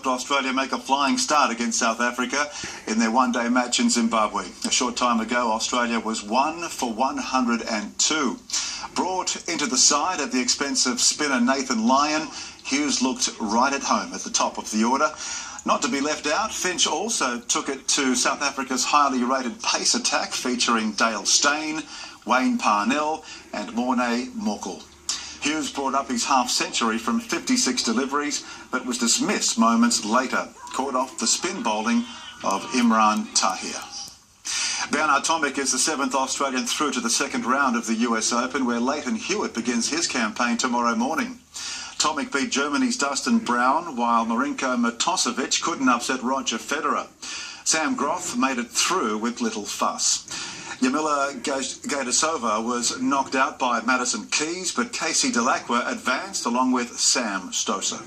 helped Australia make a flying start against South Africa in their one-day match in Zimbabwe. A short time ago, Australia was 1 for 102. Brought into the side at the expense of spinner Nathan Lyon, Hughes looked right at home at the top of the order. Not to be left out, Finch also took it to South Africa's highly rated pace attack featuring Dale Steyn, Wayne Parnell and Morné Morkel. Hughes brought up his half-century from 56 deliveries, but was dismissed moments later, caught off the spin bowling of Imran Tahir. Bernard Tomic is the 7th Australian through to the second round of the US Open, where Leighton Hewitt begins his campaign tomorrow morning. Tomic beat Germany's Dustin Brown, while Marinko Matosevic couldn't upset Roger Federer. Sam Groth made it through with little fuss. Yamila Gajdasova was knocked out by Madison Keys, but Casey Dellacqua advanced along with Sam Stosur.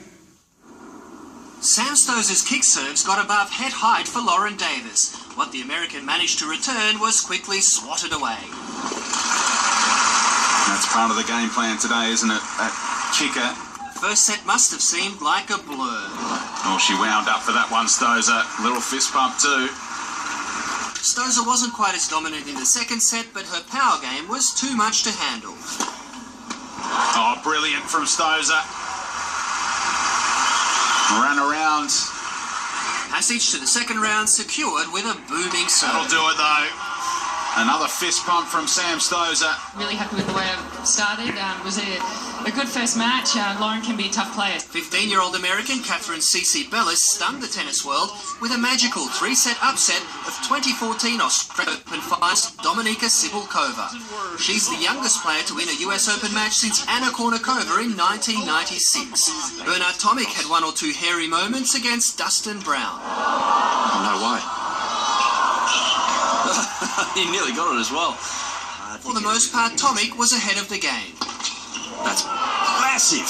Sam Stosur's kick serves got above head height for Lauren Davis. What the American managed to return was quickly swatted away. That's part of the game plan today, isn't it? That kicker. First set must have seemed like a blur. Oh, she wound up for that one, Stosur. Little fist bump too. Stosur wasn't quite as dominant in the second set, but her power game was too much to handle. Oh, brilliant from Stosur. Ran around. Passage to the second round secured with a booming serve. That'll do it though. Another fist bump from Sam Stosur. Really happy with the way I started. It was a good first match. Lauren can be a tough player. 15-year-old American Catherine Cece Bellis stunned the tennis world with a magical three-set upset of 2014 Australian Open finalist Dominika Cibulkova. She's the youngest player to win a US Open match since Anna Kournikova in 1996. Bernard Tomic had one or two hairy moments against Dustin Brown. No way. He nearly got it as well. For the most part, Tomic was ahead of the game. That's massive.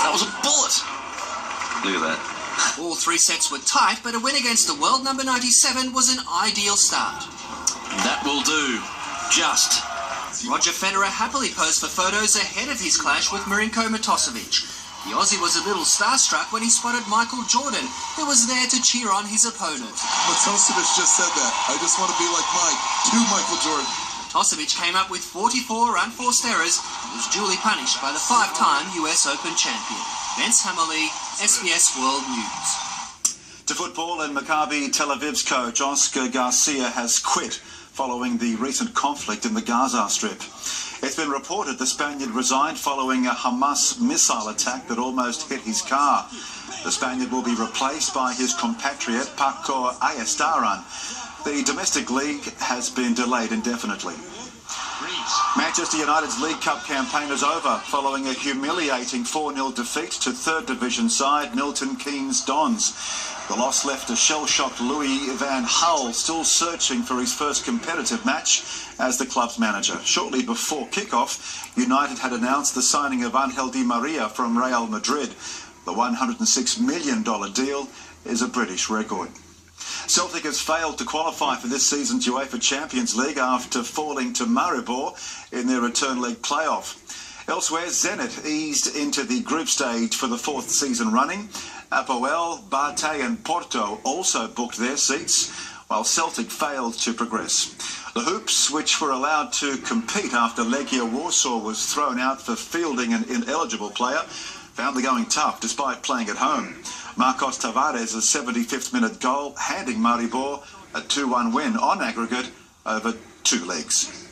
That was a bullet. Look at that. All three sets were tight, but a win against the world number 97 was an ideal start. That will do. Just. Roger Federer happily posed for photos ahead of his clash with Marinko Matosevic. The Aussie was a little starstruck when he spotted Michael Jordan, who was there to cheer on his opponent. Matosevic just said that. I just want to be like Mike, to Michael Jordan. Matosevic came up with 44 unforced errors and was duly punished by the 5-time US Open champion. Vince Hammerly, SBS World News. To football, and Maccabi Tel Aviv's coach Oscar Garcia has quit following the recent conflict in the Gaza Strip. It's been reported the Spaniard resigned following a Hamas missile attack that almost hit his car. The Spaniard will be replaced by his compatriot Paco Ayestaran. The domestic league has been delayed indefinitely. Manchester United's League Cup campaign is over following a humiliating 4-0 defeat to third division side Milton Keynes Dons. The loss left a shell-shocked Louis van Gaal still searching for his first competitive match as the club's manager. Shortly before kick-off, United had announced the signing of Angel Di Maria from Real Madrid. The $106 million deal is a British record. Celtic has failed to qualify for this season's UEFA Champions League after falling to Maribor in their return leg playoff. Elsewhere, Zenit eased into the group stage for the 4th season running. Apoel, Bate and Porto also booked their seats, while Celtic failed to progress. The Hoops, which were allowed to compete after Legia Warsaw was thrown out for fielding an ineligible player, found the going tough despite playing at home. Marcos Tavares' 75th minute goal handing Maribor a 2-1 win on aggregate over 2 legs.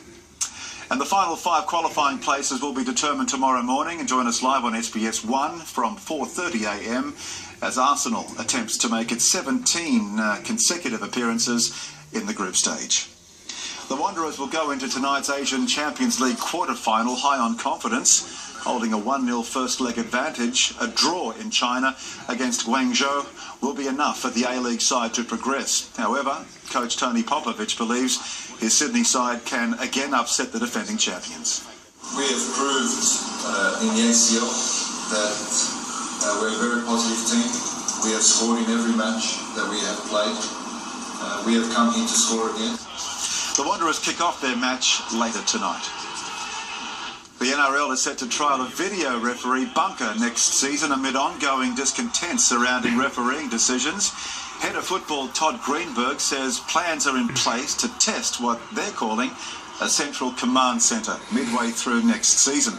And the final 5 qualifying places will be determined tomorrow morning. And join us live on SBS 1 from 4:30 a.m. as Arsenal attempts to make its 17 consecutive appearances in the group stage. The Wanderers will go into tonight's Asian Champions League quarter-final high on confidence, holding a 1-0 first leg advantage. A draw in China against Guangzhou will be enough for the A-League side to progress. However, coach Tony Popovich believes his Sydney side can again upset the defending champions. We have proved in the ACL that we're a very positive team. We have scored in every match that we have played. We have come here to score again. The Wanderers kick off their match later tonight. The NRL is set to trial a video referee bunker next season amid ongoing discontent surrounding refereeing decisions. Head of football Todd Greenberg says plans are in place to test what they're calling a central command centre midway through next season.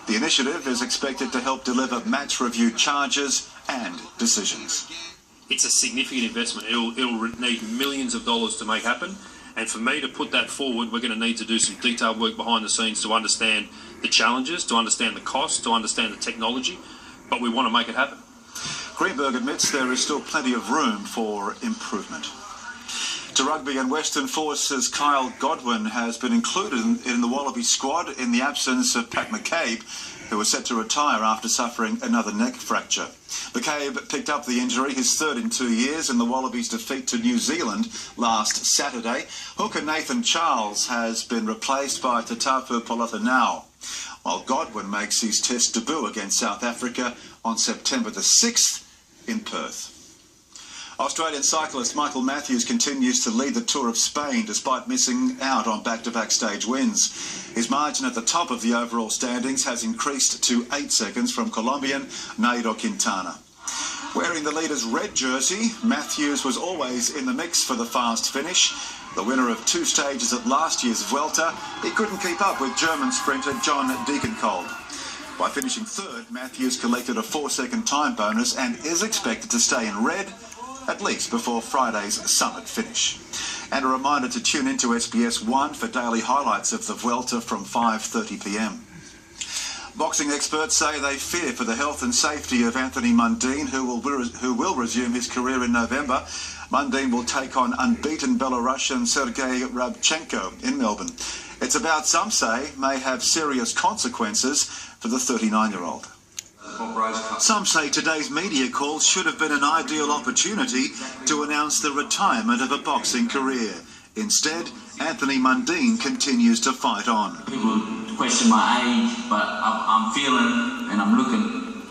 The initiative is expected to help deliver match review charges and decisions. It's a significant investment. It'll need millions of dollars to make happen. And for me to put that forward, we're going to need to do some detailed work behind the scenes to understand the challenges, to understand the costs, to understand the technology. But we want to make it happen. Greenberg admits there is still plenty of room for improvement. To rugby, and Western Forces Kyle Godwin has been included in the Wallaby squad in the absence of Pat McCabe, who was set to retire after suffering another neck fracture. McCabe picked up the injury, his third in 2 years, in the Wallabies' defeat to New Zealand last Saturday. Hooker Nathan Charles has been replaced by Tatafu Polota-Nau, while Godwin makes his Test debut against South Africa on September the 6th in Perth. Australian cyclist Michael Matthews continues to lead the Tour of Spain despite missing out on back-to-back stage wins. His margin at the top of the overall standings has increased to 8 seconds from Colombian Nairo Quintana. Wearing the leader's red jersey, Matthews was always in the mix for the fast finish. The winner of 2 stages at last year's Vuelta, he couldn't keep up with German sprinter John Degenkolb. By finishing third, Matthews collected a 4-second time bonus and is expected to stay in red at least before Friday's summit finish. And a reminder to tune into SBS 1 for daily highlights of the Vuelta from 5:30 p.m. Boxing experts say they fear for the health and safety of Anthony Mundine, who will resume his career in November. Mundine will take on unbeaten Belarusian Sergei Rabchenko in Melbourne. It's about, some say, may have serious consequences for the 39-year-old. Some say today's media call should have been an ideal opportunity to announce the retirement of a boxing career. Instead, Anthony Mundine continues to fight on. People question my age, but I'm feeling and I'm looking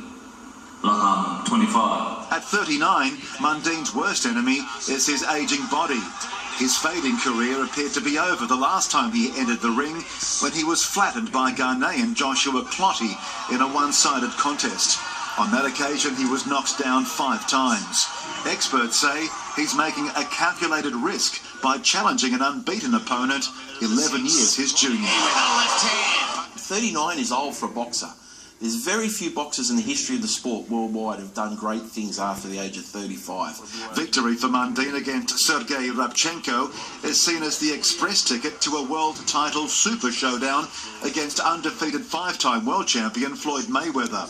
like I'm 25. At 39, Mundine's worst enemy is his ageing body. His fading career appeared to be over the last time he entered the ring, when he was flattened by Ghanaian Joshua Clottey in a one-sided contest. On that occasion, he was knocked down 5 times. Experts say he's making a calculated risk by challenging an unbeaten opponent 11 years his junior. 39 is old for a boxer. There's very few boxers in the history of the sport worldwide who've done great things after the age of 35. Victory for Mundine against Sergei Rabchenko is seen as the express ticket to a world title super showdown against undefeated 5-time world champion Floyd Mayweather.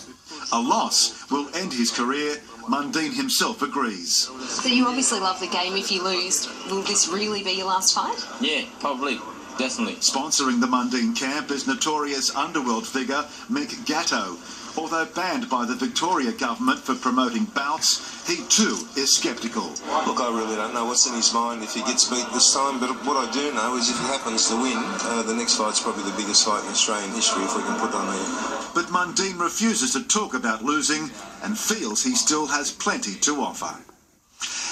A loss will end his career, Mundine himself agrees. So you obviously love the game. If you lose, will this really be your last fight? Yeah, probably. Definitely. Sponsoring the Mundine camp is notorious underworld figure Mick Gatto. Although banned by the Victoria government for promoting bouts, he too is sceptical. Look, I really don't know what's in his mind if he gets beat this time, but what I do know is if he happens to win, the next fight's probably the biggest fight in Australian history if we can put on there. But Mundine refuses to talk about losing and feels he still has plenty to offer.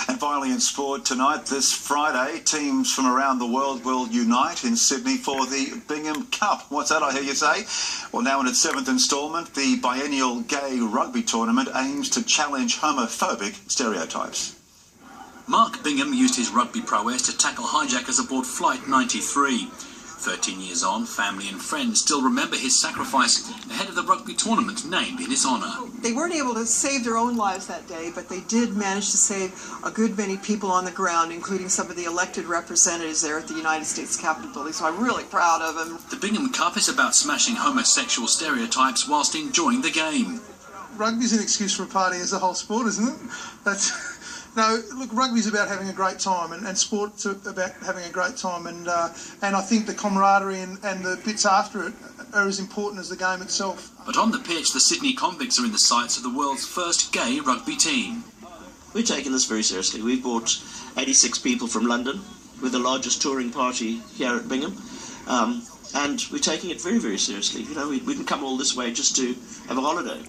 And finally in sport tonight, this Friday, teams from around the world will unite in Sydney for the Bingham Cup. What's that, I hear you say? Well, now in its 7th instalment, the biennial gay rugby tournament aims to challenge homophobic stereotypes. Mark Bingham used his rugby prowess to tackle hijackers aboard Flight 93. 13 years on, family and friends still remember his sacrifice ahead of the rugby tournament named in his honour. They weren't able to save their own lives that day, but they did manage to save a good many people on the ground, including some of the elected representatives there at the United States Capitol building, so I'm really proud of him. The Bingham Cup is about smashing homosexual stereotypes whilst enjoying the game. Rugby's an excuse for a party as a whole sport, isn't it? No, look, rugby's about having a great time, and sport's about having a great time, and I think the camaraderie and the bits after it are as important as the game itself. But on the pitch, the Sydney Convicts are in the sights of the world's first gay rugby team. We're taking this very seriously. We've brought 86 people from London. We're the largest touring party here at Bingham, and we're taking it very, very seriously. You know, we didn't come all this way just to have a holiday.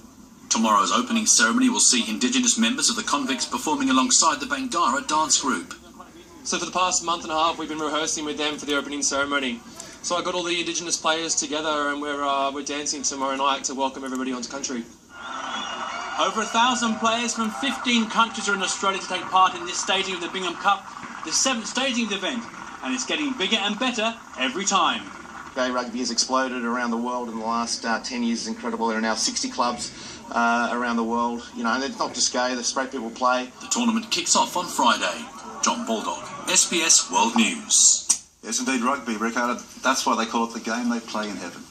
Tomorrow's opening ceremony will see Indigenous members of the Convicts performing alongside the Bangarra dance group. So for the past month and a half, we've been rehearsing with them for the opening ceremony. So I got all the Indigenous players together, and we're dancing tomorrow night to welcome everybody onto country. Over 1,000 players from 15 countries are in Australia to take part in this staging of the Bingham Cup, the 7th staging of the event, and it's getting bigger and better every time. Gay rugby has exploded around the world in the last 10 years. It's incredible. There are now 60 clubs around the world. You know, and it's not just gay, the straight people play. The tournament kicks off on Friday. John Baldock, SBS World News. Yes, indeed, rugby, Ricardo. That's why they call it the game they play in heaven.